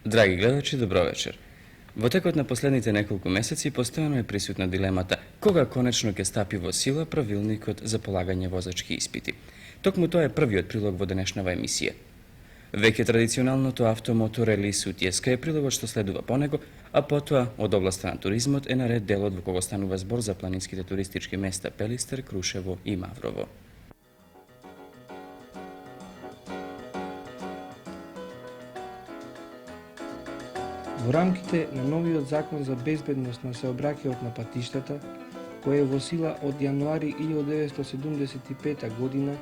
Драги гледачи, добро вечер. Во текот на последните неколку месеци постојано е присутна дилемата кога конечно ќе стапи во сила правилникот за полагање возачки испити. Токму тоа е првиот прилог во денешнава емисија. Веќе традиционалното авто-мото рели Сутјеска е прилогот што следува по него, а потоа од областа на туризмот е наред делот во кого станува збор за планинските туристички места Пелистер, Крушево и Маврово. Во рамките на новиот закон за безбедност на сообраќајот на патиштата, кој е во сила од јануари 1975 година,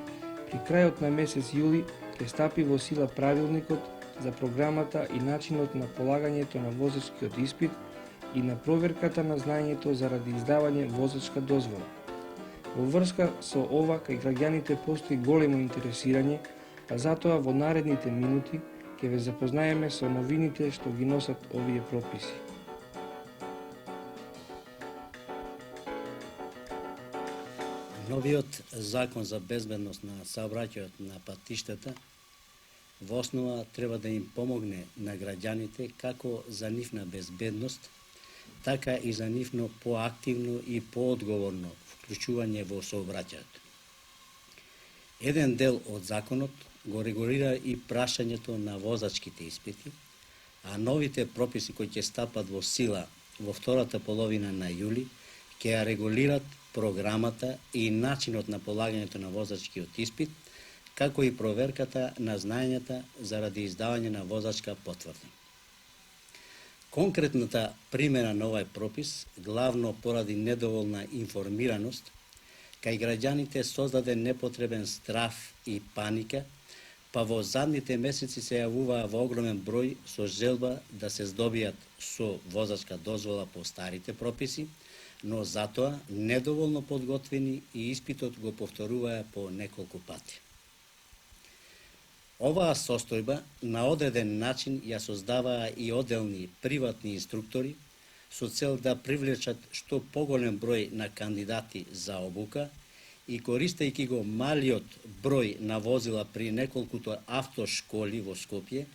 при крајот на месец јули ќе стапи во сила правилникот за програмата и начинот на полагањето на возачкиот испит и на проверката на знаењето заради издавање возачка дозвола. Во врска со ова, кај граѓаните постои големо интересирање, а затоа во наредните минути ќе ве запознаеме со новините што ги носат овие прописи. Новиот закон за безбедност на сообраќајот на патиштата во основа треба да им помогне на граѓаните како за нивна безбедност, така и за нивно поактивно и поодговорно вклучување во сообраќајот. Еден дел од законот го регулира и прашањето на возачките испити, а новите прописи кои ќе стапат во сила во втората половина на јули ќе ја регулират програмата и начинот на полагањето на возачкиот испит, како и проверката на знаењата заради издавање на возачка потврда. Конкретната примена на овој пропис, главно поради недоволна информираност, кај граѓаните создаде непотребен страв и паника, па во задните месеци се јавуваа во огромен број со желба да се здобијат со возачка дозвола по старите прописи, но затоа недоволно подготвени и испитот го повторуваа по неколку пати. Оваа состојба на одреден начин ја создаваа и одделни приватни инструктори со цел да привлечат што поголем број на кандидати за обука и користејќи го малиот број на возила при неколкуто автошколи во Скопје,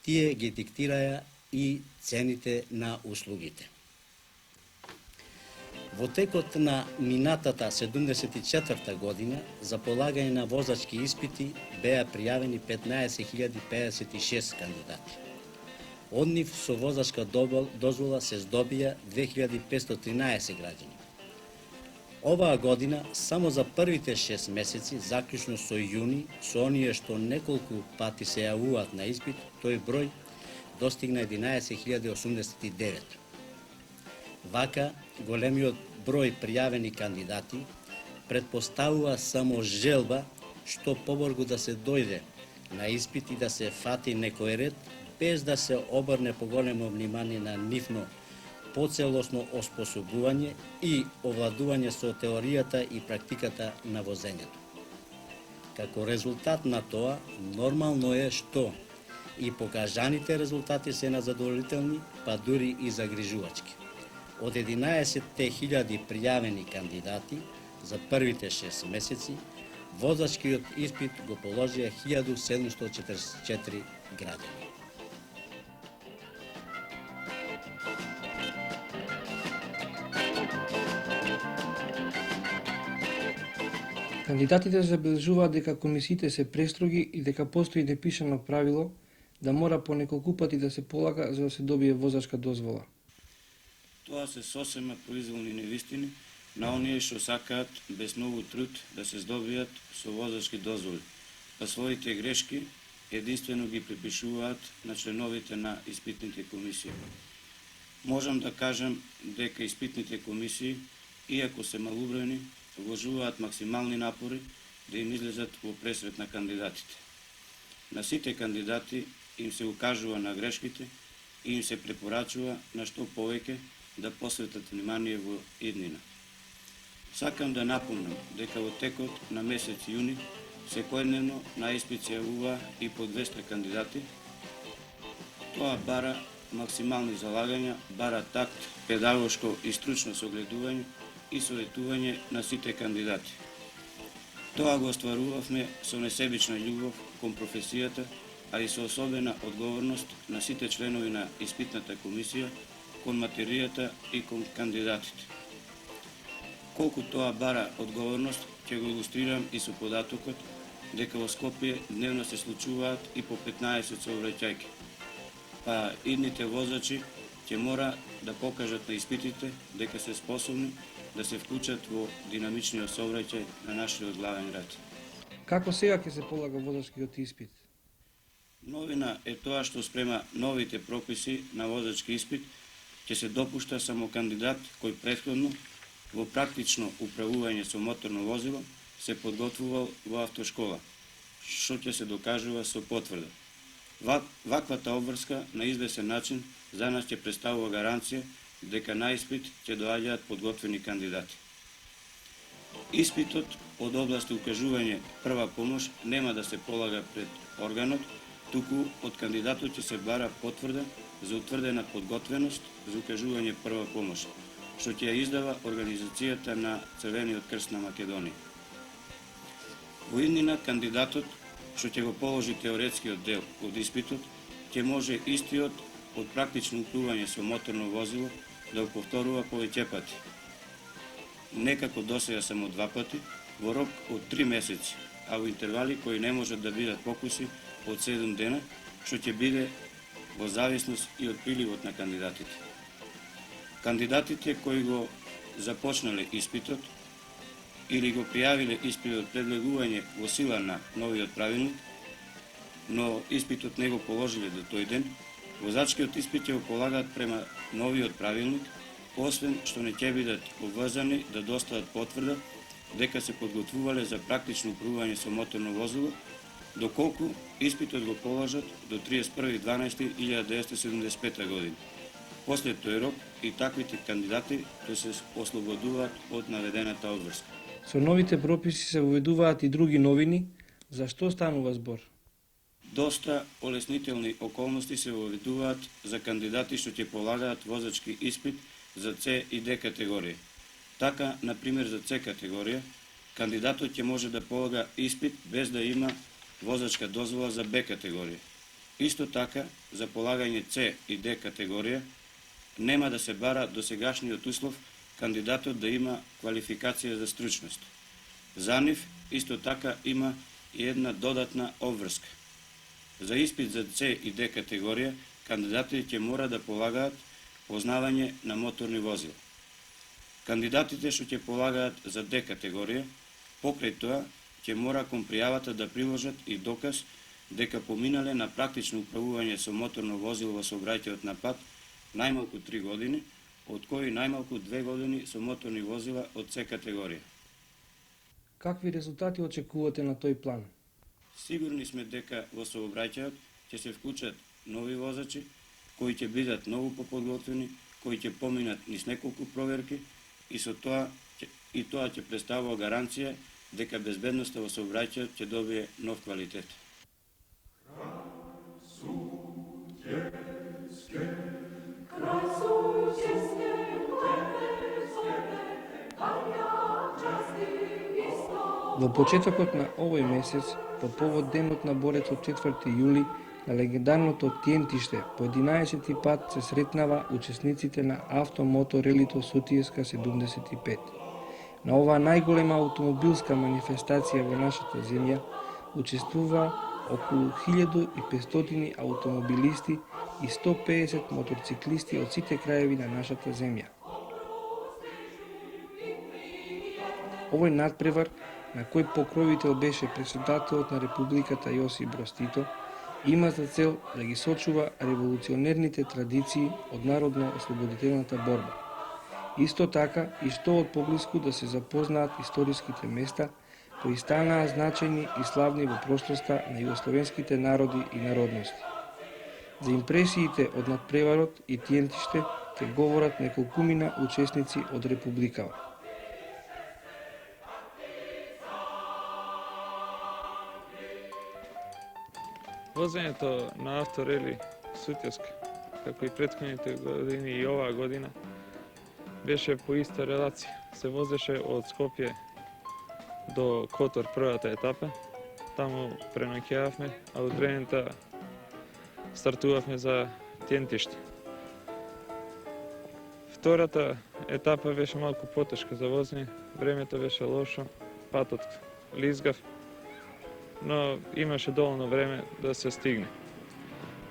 тие ги диктираја и цените на услугите. Во текот на минатата 74 година за полагање на возачки испити беа пријавени 15.056 кандидати. Од нив со возачка дозвола се здобија 2513 граѓани. Оваа година, само за првите 6 месеци, заклучно со јуни, со оние што неколку пати се јавуваат на испит, тој број достигна 11.089. Вака, големиот број пријавени кандидати предпоставува само желба што побрзо да се дојде на испит и да се фати некој ред, без да се обрне поголемо внимание на нивно поцелосно оспособување и овладување со теоријата и практиката на возењето. Како резултат на тоа, нормално е што и покажаните резултати се незадоволителни, па дури и загрижувачки. Од 11.000 пријавени кандидати за првите 6 месеци, возачкиот испит го положија 1744 граѓани. Кандидатите забележуваат дека комисиите се престроги и дека постои непишано правило да мора по неколку пати да се полага за да се добие возачка дозвола. Тоа се сосема произволни невистини на оние што сакаат без многу труд да се здобијат со возачки дозволи, па своите грешки единствено ги припишуваат на членовите на испитните комисии. Можам да кажам дека испитните комисии, иако се малубројни, вложуваат максимални напори да им излезат во пресрет на кандидатите. На сите кандидати им се укажува на грешките и им се препорачува на што повеќе да посветат внимание во иднина. Сакам да напомнам дека во текот на месец јуни секојдневно на испит се јавува и по 200 кандидати. Тоа бара максимални залагања, бара такт, педагошко и стручно согледување и советување на сите кандидати. Тоа го остварувавме со несебична љубов кон професијата а и со особена одговорност на сите членови на испитната комисија, кон материјата и кон кандидатите. Колку тоа бара одговорност, ќе го илустрирам и со податокот дека во Скопје дневно се случуваат и по 15 сообраќајки. Па идните возачи ќе мора да покажат на испитите дека се способни да се вклучат во динамичниот сообраќај на нашиот главен град. Како сега ќе се полага возачкиот испит? Новина е тоа што спрема новите прописи на возачки испит ќе се допушта само кандидат кој претходно во практично управување со моторно возило се подготвувал во автошкола, што ќе се докажува со потврда. Ваквата обврска на извесен начин за нас ќе представува гаранција дека на испит ќе доаѓаат подготвени кандидати. Испитот од област укажување прва помош нема да се полага пред органот, туку од кандидатот ќе се бара потврда за утврдена подготвеност за укажување прва помош, што ќе ја издава Организацијата на Црвениот крст на Македонија. Во иднина кандидатот што ќе го положи теоретскиот дел од испитот, ќе може истиот од практично управување со моторно возило да го повторува повеќе пати. Не како досега само 2 пати, во рок од 3 месеци, а во интервали кои не можат да бидат покуси од 7 дена, што ќе биде во зависност и од приливот на кандидатите. Кандидатите кои го започнале испитот или го пријавиле испитот пред влегување во сила на новиот правилник, но испитот не го положиле до тој ден, возачкиот испит ќе го полагаат према новиот правилник, освен што не ќе бидат обврзани да достават потврда дека се подготвувале за практично управување со моторно возило, доколку испитот го положат до 31.12.1975 година. После тој рок и таквите кандидати ќе се ослободуваат од наведената обврска. Со новите прописи се воведуваат и други новини. За што станува збор? Доста олеснителни околности се воведуваат за кандидати што ќе полагаат возачки испит за С и Д категорија. Така, например, за С категорија, кандидатот ќе може да полага испит без да има возачка дозвола за Б категорија. Исто така, за полагање С и Д категорија, нема да се бара досегашниот услов кандидатот да има квалификација за стручност. За нив, исто така, има и една додатна обврска. За испит за С и Д категорија, кандидатите ќе мора да полагаат познавање на моторни возила. Кандидатите што ќе полагаат за Д категорија, покрај тоа, ќе мора кон пријавата да приложат и доказ дека поминале на практично управување со моторно возило во сообраќајот на пат најмалку 3 години, од кои најмалку 2 години со моторни возила од С категорија. Какви резултати очекувате на тој план? Сигурни сме дека во сообраќајот ќе се вклучат нови возачи, кои ќе бидат многу поподготвени, кои ќе поминат низ неколку проверки и со тоа ќе представува гаранција дека безбедноста во сообраќајот ќе добие нов квалитет. Во почетокот на овој месец, по повод денот на борецот 4 јули, на легендарното тиентиште по 11 пат се сретнава учесниците на автомоторелито Сутиеска 75. На оваа најголема автомобилска манифестација во нашата земја учествува околу 1500 автомобилисти и 150 моторциклисти од сите краеви на нашата земја. Овој надпревар, на кој покровител беше претседателот на Републиката Јосип Броз Тито, има за цел да ги сочува револуционерните традиции од народно-ослободителната борба. Исто така и што од поблиску да се запознаат историските места кои станаа значајни и славни во прошлоста на југословенските народи и народности. За импресиите од надпреварот и тиентиште ќе говорат неколкумина учесници од Републикава. Возењето на авторели Сутјеска, како и претходните години и оваа година, беше по иста релација. Се возеше од Скопје до Котор првата етапа, таму преноќававме, а од Дрента стартувавме за Тентиште. Втората етапа беше малку потешка за возење, времето беше лошо, патот лизгав, но имаше доволно време да се стигне.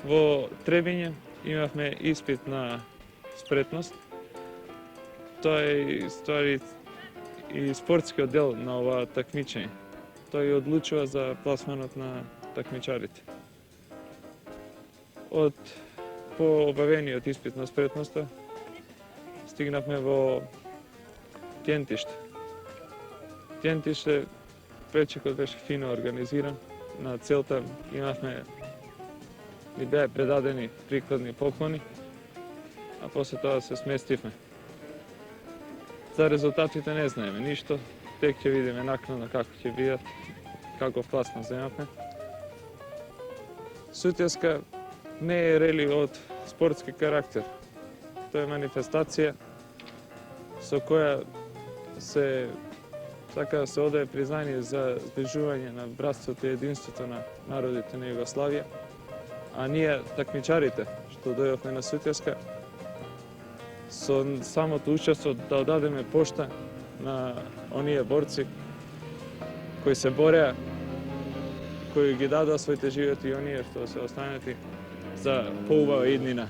Во Требиње имавме испит на спретност. Тоа е ствари и спортскиот дел на ова такмичење. Тој одлучува за пласманот на такмичарите. Од по обавениот испит на спретноста стигнавме во Тентиште. Тентиште пречекот беше фино организиран. На целта ни беа предадени прикладни поклони, а после тоа се сместивме. За резултатите не знаеме ништо, тек ќе видиме накнадно како ќе бидат, каков пласман земавме. Сутјеска не е рели од спортски карактер. Тоа е манифестација со која се сака да се одае признание за зближување на братството и единството на народите на Југославија, а ние такмичарите што дојдовме на Сутјеска со самото учество да одадеме пошта на оние борци кои се бореа, кои ги дадоа своите животи и оние што се останати за поубава иднина.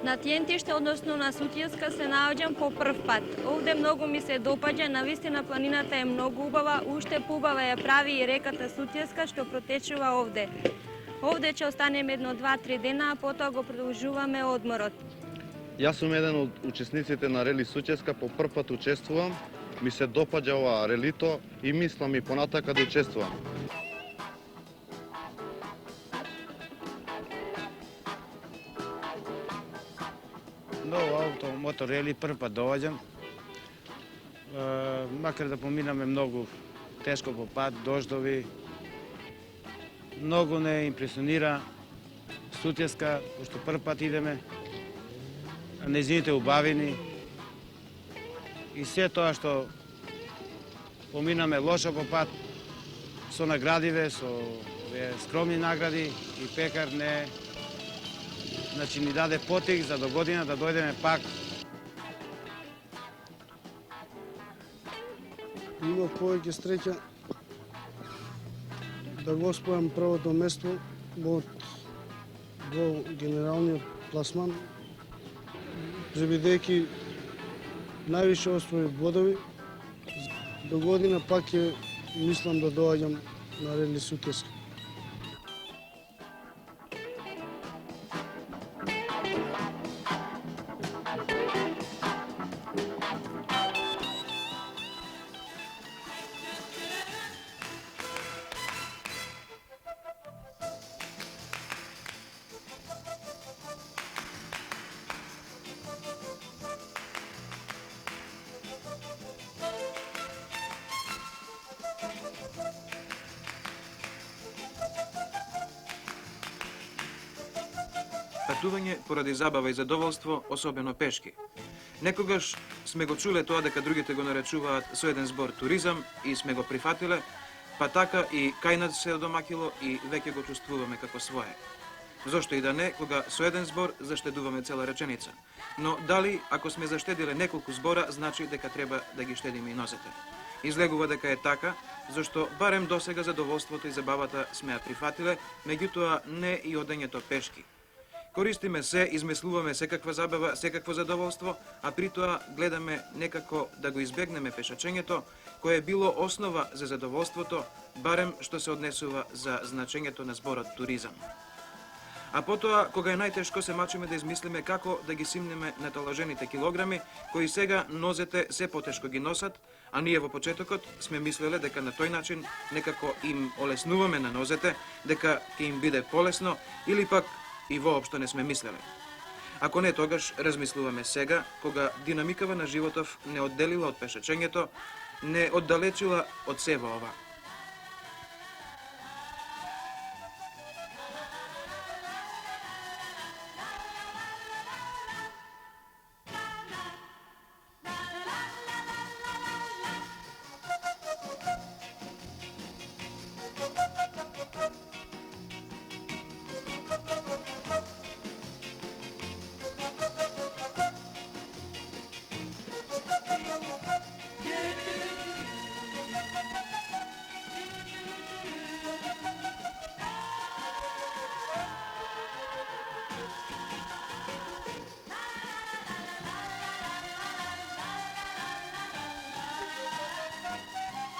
На Тентиште, односно на Сутјеска, се наоѓам по прв пат. Овде многу ми се допаѓа, навистина планината е многу убава, уште поубава ја прави и реката Сутјеска што протечува овде. Овде ќе останеме 1-2-3 дена, а потоа го продолжуваме одморот. Јас сум еден од учесниците на Рели Сутјеска, по прв пат учествувам. Ми се допаѓа ова релито и мислам и понатака да учествувам. Ново авто, мотор рели, прв пат доаѓам. Макар да поминаме многу тешко по пат, дождови, многу не импресионира Сутјеска, пошто прв пат идеме, нејзините убавини и се тоа што поминаме лошо по пат, со наградиве, со скромни награди и пекар не, значи ни даде потик за до година да дојдеме пак. Имав повеќе среќа да го освојам првото место во генералниот пласман, бидејќи највише освоив бодови. До година пак ќе мислам да доаѓам на Рели Сутјеска. Патување поради забава и задоволство, особено пешки. Некогаш сме го чуле тоа дека другите го наречуваат со еден збор туризам и сме го прифатиле, па така и кај нас се одомакило и веќе го чувствуваме како свое. Зошто и да не, кога со еден збор заштедуваме цела реченица. Но дали, ако сме заштедиле неколку збора, значи дека треба да ги штедиме и нозете. Излегува дека е така, зашто барем досега задоволството и забавата сме ја прифатиле, меѓутоа не и одењето пешки. Користиме се, измислуваме секаква забава, секакво задоволство, а при тоа гледаме некако да го избегнеме пешачењето, кое е било основа за задоволството, барем што се однесува за значењето на зборот туризам. А потоа, кога е најтешко, се мачиме да измислиме како да ги симнеме наталажените килограми, кои сега нозете се потешко ги носат, а ние во почетокот сме мислеле дека на тој начин некако им олеснуваме на нозете, дека ќе им биде полесно, или пак и воопшто не сме мислеле. Ако не, тогаш размислуваме сега, кога динамикава на животов не одделила од пешачењето, не оддалечила од сево ова.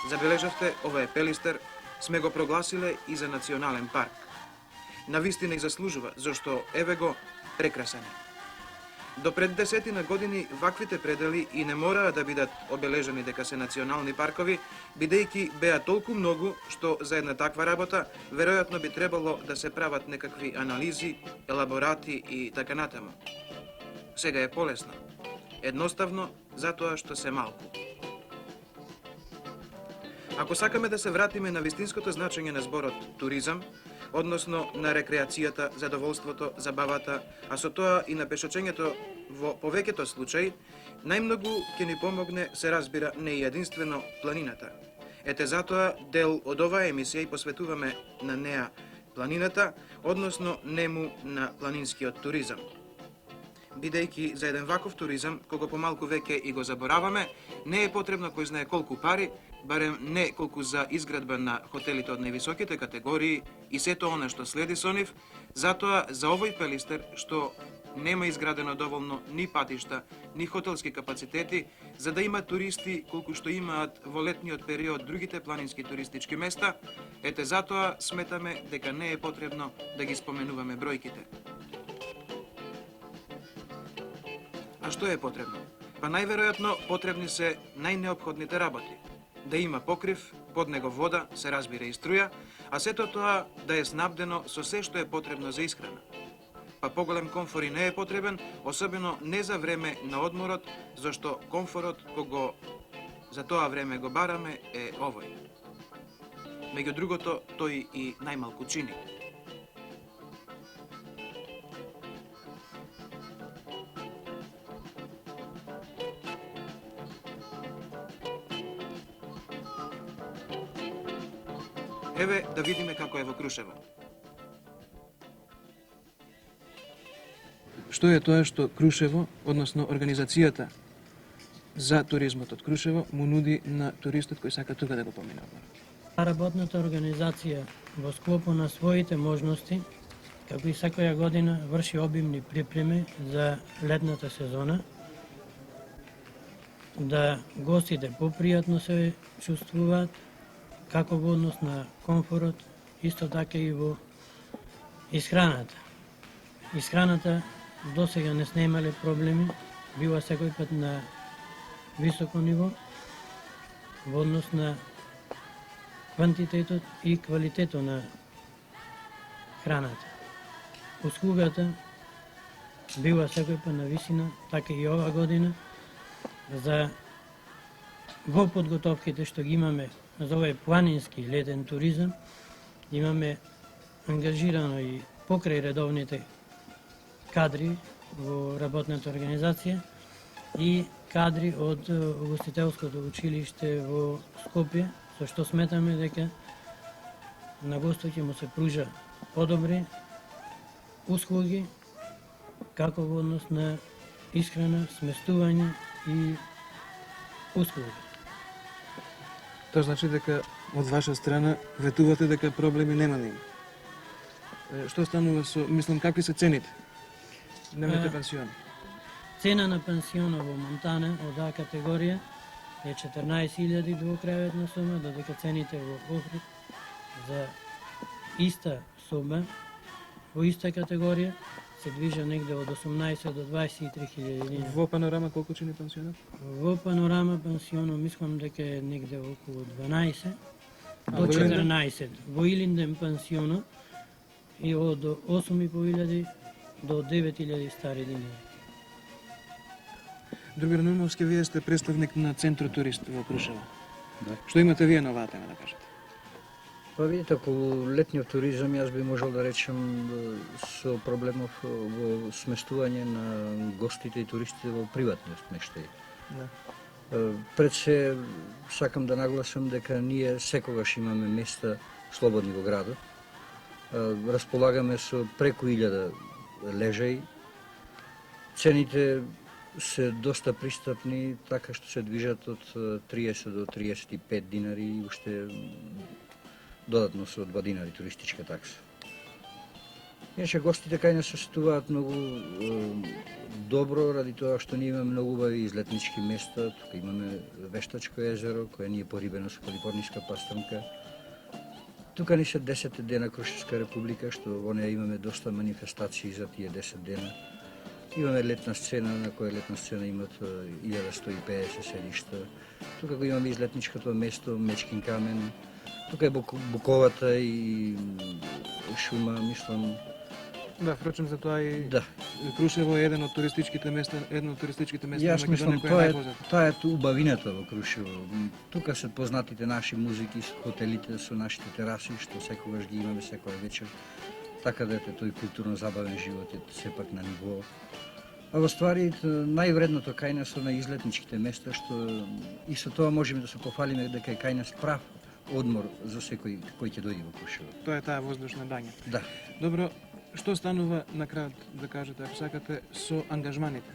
Забележавте, ова е Пелистер, сме го прогласиле и за национален парк. Навистина и заслужува, зашто еве го прекрасен е. До пред 10 години ваквите предели и не мораа да бидат обележани дека се национални паркови, бидејќи беа толку многу што за една таква работа веројатно би требало да се прават некакви анализи, елаборати и така натаму. Сега е полесно. Едноставно затоа што се малку. Ако сакаме да се вратиме на вистинското значење на зборот туризам, односно на рекреацијата, задоволството, забавата, а со тоа и на пешочењето во повеќето случаи, најмногу ќе ни помогне, се разбира, не и единствено планината. Ете затоа дел од оваа емисија и посветуваме на неа планината, односно нему на планинскиот туризам. Бидејќи за еден ваков туризам, кога помалку веќе и го забораваме, не е потребно кој знае колку пари, барем не колку за изградба на хотелите од највисоките категории и сето она што следи со нив, затоа за овој Пелистер, што нема изградено доволно ни патишта, ни хотелски капацитети, за да има туристи колку што имаат во летниот период другите планински туристички места, ете затоа сметаме дека не е потребно да ги споменуваме бројките. А што е потребно? Па најверојатно потребни се најнеопходните работи. Да има покрив, под него вода, се разбира и струја, а сето тоа да е снабдено со се што е потребно за исхрана. Па поголем комфор и не е потребен, особено не за време на одморот, зашто комфорот кого за тоа време го бараме е овој. Меѓу другото, тој и најмалку чини. Еве да видиме како е во Крушево. Што е тоа што Крушево, односно организацијата за туризмот од Крушево, му нуди на туристот кој сака тука да го помине? Работната организација во склопу на своите можности, како и секоја година, врши обимни припреми за летната сезона, да гостите попријатно се чувствуваат, како во однос на комфорот, исто така и во исхраната. Исхраната досега не сме имале проблеми, била секој пат на високо ниво во однос на квантитетот и квалитетот на храната. Услугата била секој пат на висина, така и ова година, за во подготовките што ги имаме за овој планински летен туризам, имаме ангажирано и покрај редовните кадри во работната организација и кадри од Угостителското училиште во Скопје, со што сметаме дека на гостот ќе му се пружа подобри услуги, како во однос на исхрана, сместување и услуги. Тоа значи дека од ваша страна ветувате дека проблеми нема да има. Што станува со, мислам, какви се цените? Немате пансион. Цена на пансиона во Монтана од А категорија е 14.000 двокреветна соба, додека цените во Охрид за иста соба во иста категорија се движа негде од 18 до 23.000 dinara. Во Панорама колку чини пансионот? Во Панорама пансионот мислам дека е негде околу 12 до 14. Во Илинден пансионот и од 8.500 до 9.000 стари динари. Другар Нуновски, вие сте представник на Центро Турист во Крушево. Да. Што имате вие на оваа тема да кажете? Па видите, околу летниот туризам јас би можел да речем со проблемов во сместување на гостите и туристите во приватни смештаи. Да. Пред се сакам да нагласам дека ние секогаш имаме места слободни во градот. Располагаме со преку 1000 лежаи. Цените се доста пристапни, така што се движат од 30 до 35 динари и уште додатно со 2 динари туристичка такса. Иначе гостите кај нас се сетуваат многу добро ради тоа што ние имаме многу убави излетнички места. Тука имаме Вештачко езеро, кое ни е порибено со Калифорнијска паструнка. Тука ни се 10 дена Крушевска република, што во неја имаме доста манифестации за тие 10 дена. Имаме летна сцена, на која летна сцена имат 1150 седишта. Тука го имаме излетничкото место, Мечкин камен. Тука е Буковата и шума, мислам. Да, впрочем за тоа и Да. Крушево е едно од туристичките места на Јас мислам, Македонија која е најпозната. тоа е убавината во Крушево. Тука се познатите наши музики, хотелите со нашите тераси, што секогаш ги имаме секоја вечер. Така да ете тој културно-забавен живот е сепак на ниво. А во ствари, највредното кај нас со на излетничките места, што и со тоа можеме да се пофалиме дека е кај нас прав одмор за секој кој ќе дојде во Крушево. Тоа е таа воздушна бања. Да. Добро, што станува на крајот, да кажете, ако сакате, со ангажманите?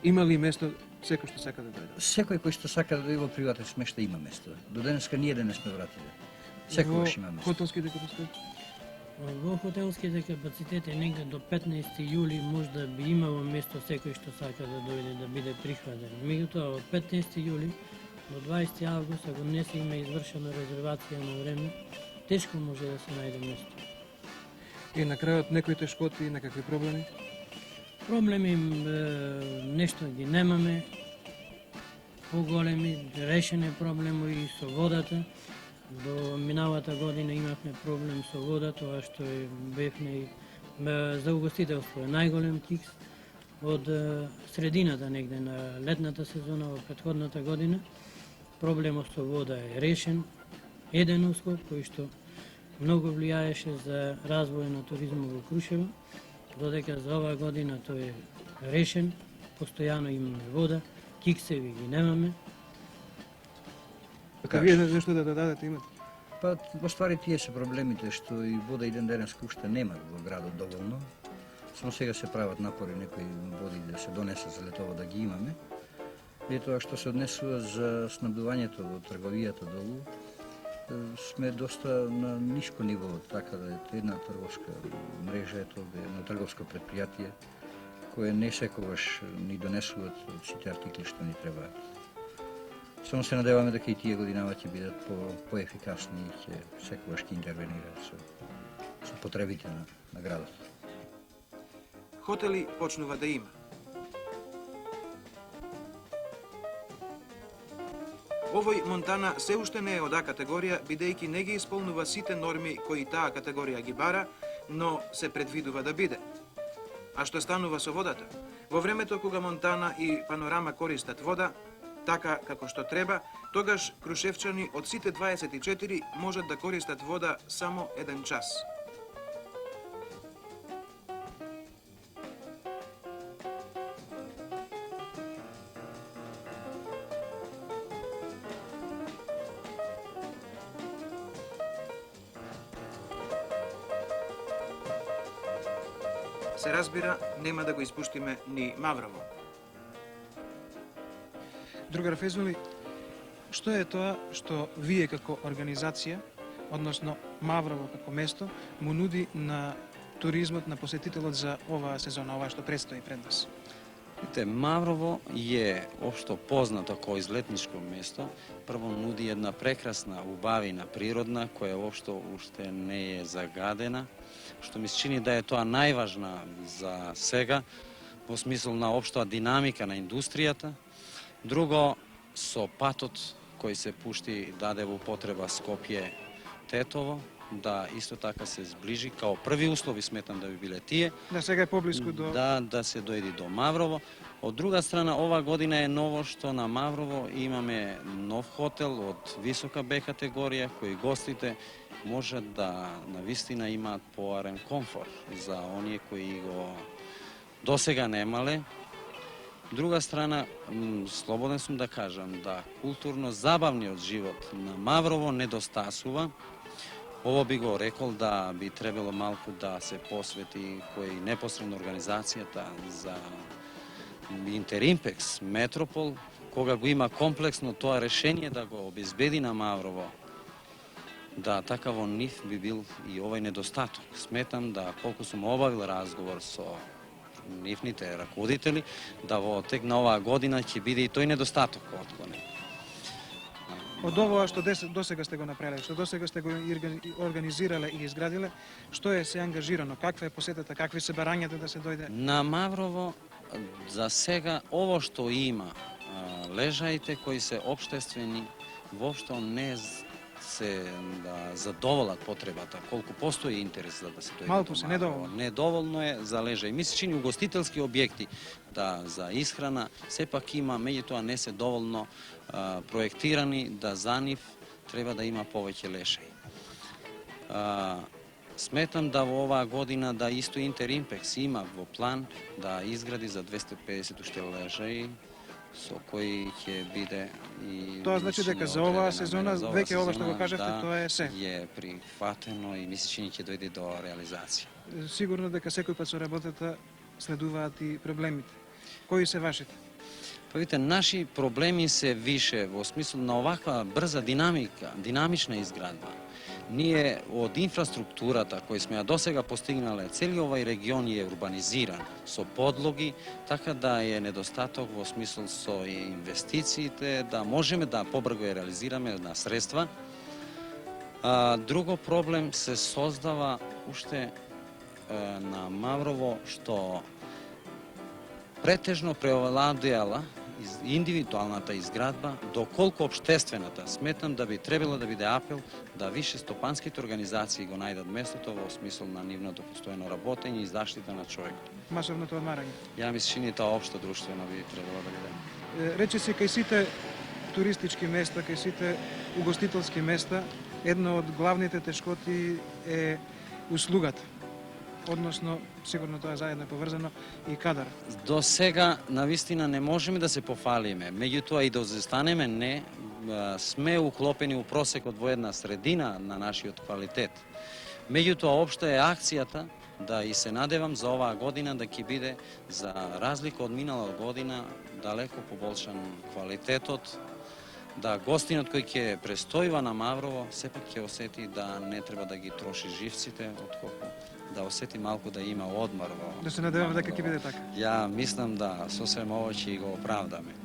Има ли место секој што сака да дојде? Секој кој што сака да дојде во приватен смешта има место. До денеска ние да не сме вратили. Секогаш има место. Во хотелските капацитети? Во хотелските капацитети негде до 15 јули може да би имало место секој што сака да дојде да биде прихватен. Меѓутоа од 15 јули до 20 август, ако не се има извршена резервација на време, тешко може да се најде место. И на крајот некои тешкоти и некакви проблеми? Проблеми нешто ги немаме, поголеми, решен е проблем и со водата. До миналата година имавме проблем со вода, тоа што бевме за угостителство е најголем кикс. Од средината негде на летната сезона во претходната година проблемот со вода е решен. Еден услов кој што многу влијаеше за развој на туризмот во Крушево, додека за оваа година тој е решен, постојано имаме вода, киксеви ги немаме. Така вие нешто да дадете имате? Па, во ствари тие се проблемите што и вода и ден денеска уште нема во градот доволно. Само сега се прават напори некои води да се донесат за летово да ги имаме. И тоа што се однесува за снабдувањето во трговијата долу, сме доста на ниско ниво, така да е една трговска мрежа, ето едно трговско предпријатие, кое не секогаш ни донесуваат сите артикли што ни требаат. Само се надеваме дека и тие годинава ќе бидат поефикасни и ќе секогаш ќе интервенираат со потребите на градот. Хотели почнува да има. Овој Монтана се уште не е од А категорија, бидејќи не ги исполнува сите норми кои таа категорија ги бара, но се предвидува да биде. А што станува со водата? Во времето кога Монтана и Панорама користат вода, така како што треба, тогаш крушевчани од сите 24 можат да користат вода само 1 час. Се разбира, нема да го испуштиме ни Маврово. Другар Фезули, што е тоа што вие како организација, односно Маврово како место, му нуди на туризмот, на посетителот за оваа сезона, ова што предстои пред нас? Видите, Маврово е општо познато како излетничко место. Прво нуди една прекрасна убавина природна, која општо уште не е загадена, што ми се чини да е тоа најважна за сега, во смисол на општа динамика на индустријата. Друго, со патот кој се пушти даде во потреба Скопје-Тетово, да исто така се зближи, као први услови сметам да би биле тие. Да, сега е поблиску до... Да се дојди до Маврово. Од друга страна, ова година е ново што на Маврово имаме нов хотел од висока Б категорија, кои гостите можат да навистина имаат поарен комфорт за оние кои го досега немале. Друга страна, слободен сум да кажам да културно-забавниот живот на Маврово недостасува. Ово би го рекол да би требало малку да се посвети кој непосредно организацијата за Интеримпекс, Метропол, кога го има комплексно тоа решение да го обезбеди на Маврово, да така во нив би бил и овој недостаток. Сметам да колку сум обавил разговор со нивните раководители, да во тек на оваа година ќе биде и тој недостаток отклонен. Од ова што досега сте го направиле, што досега сте го организирале и изградиле, што е се ангажирано, каква е посетата, какви се барањата да се дојде? На Маврово за сега ово што има, лежаите кои се општествени, воопшто не се да задоволат потребата, колку постои интерес за да се дојде. Малку се, недоволно. Недоволно е за лежај. Ми се чини угостителски објекти да за исхрана сепак има, меѓутоа не се доволно проектирани да за нив треба да има повеќе лежај. Сметам да во оваа година да исто Интеримпекс има во план да изгради за 250 уште лежаи со кои ќе биде и... Тоа значи дека за оваа сезона, веќе ова што го кажавте, тоа е се. Е прифатено и мисли че ќе дојде до реализација. Сигурно дека секој пат со работата следуваат и проблемите. Кои се вашите? Па видите, наши проблеми се више во смисла на оваква брза динамична изградба. Ние од инфраструктурата која сме ја досега постигнале, цели овај регион е урбанизиран со подлоги, така да е недостаток во смисол со инвестициите, да можеме да побрзо ја реализираме на средства. Друго проблем се создава уште на Маврово, што претежно преовладеала индивидуалната изградба, доколку обштествената. Сметам да би требало да биде апел да више стопанските организации го најдат местото во смисол на нивното постојано работење и заштита на човекот. Масовното одмарање. Ја ми се чини тоа општо друштвено би требало да биде. Рече се кај сите туристички места, кај сите угостителски места, една од главните тешкоти е услугата. Односно, сигурно тоа заедно е поврзано и кадар. До сега, навистина, не можеме да се пофалиме. Меѓутоа и да застанеме, не, сме уклопени у просекот во една средина на нашиот квалитет. Меѓутоа, општа е акцијата да и се надевам за оваа година да ќе биде, за разлика од минала година, далеко поболшан квалитетот, да гостинот кој ќе престојува на Маврово сепак ќе осети да не треба да ги троши живците, отколку да осети малку да има одмор во... Да се надевам дека ќе биде така. Ја мислам да сосем ово ќе го оправдаме.